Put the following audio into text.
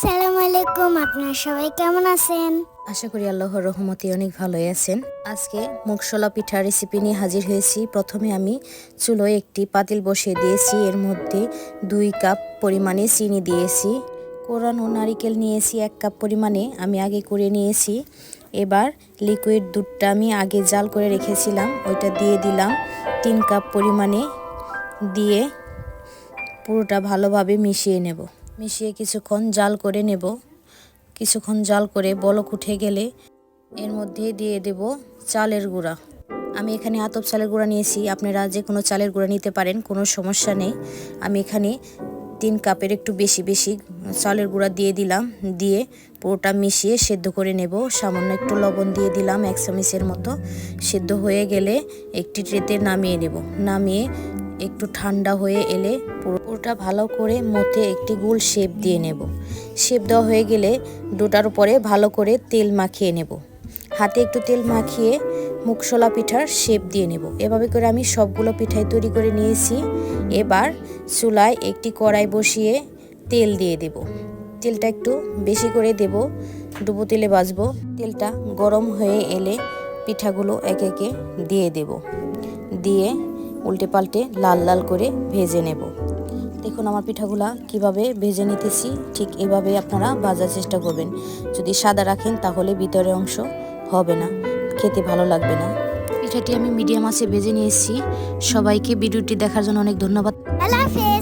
আসসালামু আলাইকুম, আপনারা সবাই কেমন আছেন? আশা করি আল্লাহর রহমতে অনেক ভালোই আছেন। আজকে মুগশলা পিঠার রেসিপি নিয়ে হাজির হয়েছি। প্রথমে আমি চুলোয় একটি পাতিল বসিয়ে দিয়েছি। এর মধ্যে 2 কাপ পরিমাণে চিনি দিয়েছি। কোরানো নারিকেল নিয়েছি 1 কাপ পরিমাণে, আমি আগে করে নিয়েছি। এবার লিকুইড দুধটা আমি আগে জাল করে রেখেছিলাম, ওইটা দিয়ে দিলাম 3 কাপ পরিমাণে। দিয়ে পুরোটা ভালোভাবে মিশিয়ে নেব। মিশিয়ে কিছুক্ষণ জাল করে নেব। কিছুক্ষণ জাল করে বলক উঠে গেলে এর মধ্যে দিয়ে দেব চালের গুঁড়া। আমি এখানে আতপ চালের গুঁড়া নিয়েছি, আপনারা যে কোনো চালের গুঁড়া নিতে পারেন, কোনো সমস্যা নেই। আমি এখানে 3 কাপের একটু বেশি চালের গুঁড়া দিয়ে দিলাম। দিয়ে পুরোটা মিশিয়ে সেদ্ধ করে নেব। সামান্য একটু লবণ দিয়ে দিলাম 1 চামচের মতো। সেদ্ধ হয়ে গেলে একটি ট্রেতে নামিয়ে নেব। নামিয়ে একটু ঠান্ডা হয়ে এলে পুরোটা ভালো করে মথে একটি গোল শেপ দিয়ে নেব। শেপ দেওয়া হয়ে গেলে ডোটার উপরে ভালো করে তেল মাখিয়ে নেব। হাতে একটু তেল মাখিয়ে মুগশলা পিঠার শেপ দিয়ে নেব। এভাবে করে আমি সবগুলো পিঠাই তৈরি করে নিয়েছি। এবার চুলায় একটি কড়াই বসিয়ে তেল দিয়ে দেব। তেলটা একটু বেশি করে দেব, ডুবো তেলে ভাজবো। তেলটা গরম হয়ে এলে পিঠাগুলো একে একে দিয়ে দেব। দিয়ে উল্টে পাল্টে লাল লাল করে ভেজে নেব। দেখুন আমার পিঠাগুলা কিভাবে ভেজে নিতেছি, ঠিক এভাবে আপনারা ভাজার চেষ্টা করবেন। যদি সাদা রাখেন তাহলে ভিতরের অংশ হবে না, খেতে ভালো লাগবে না। পিঠাটি আমি মিডিয়াম আঁচে ভেজে নিয়েছি। সবাইকে ভিডিওটি দেখার জন্য অনেক ধন্যবাদ। আল্লাহ হাফেজ।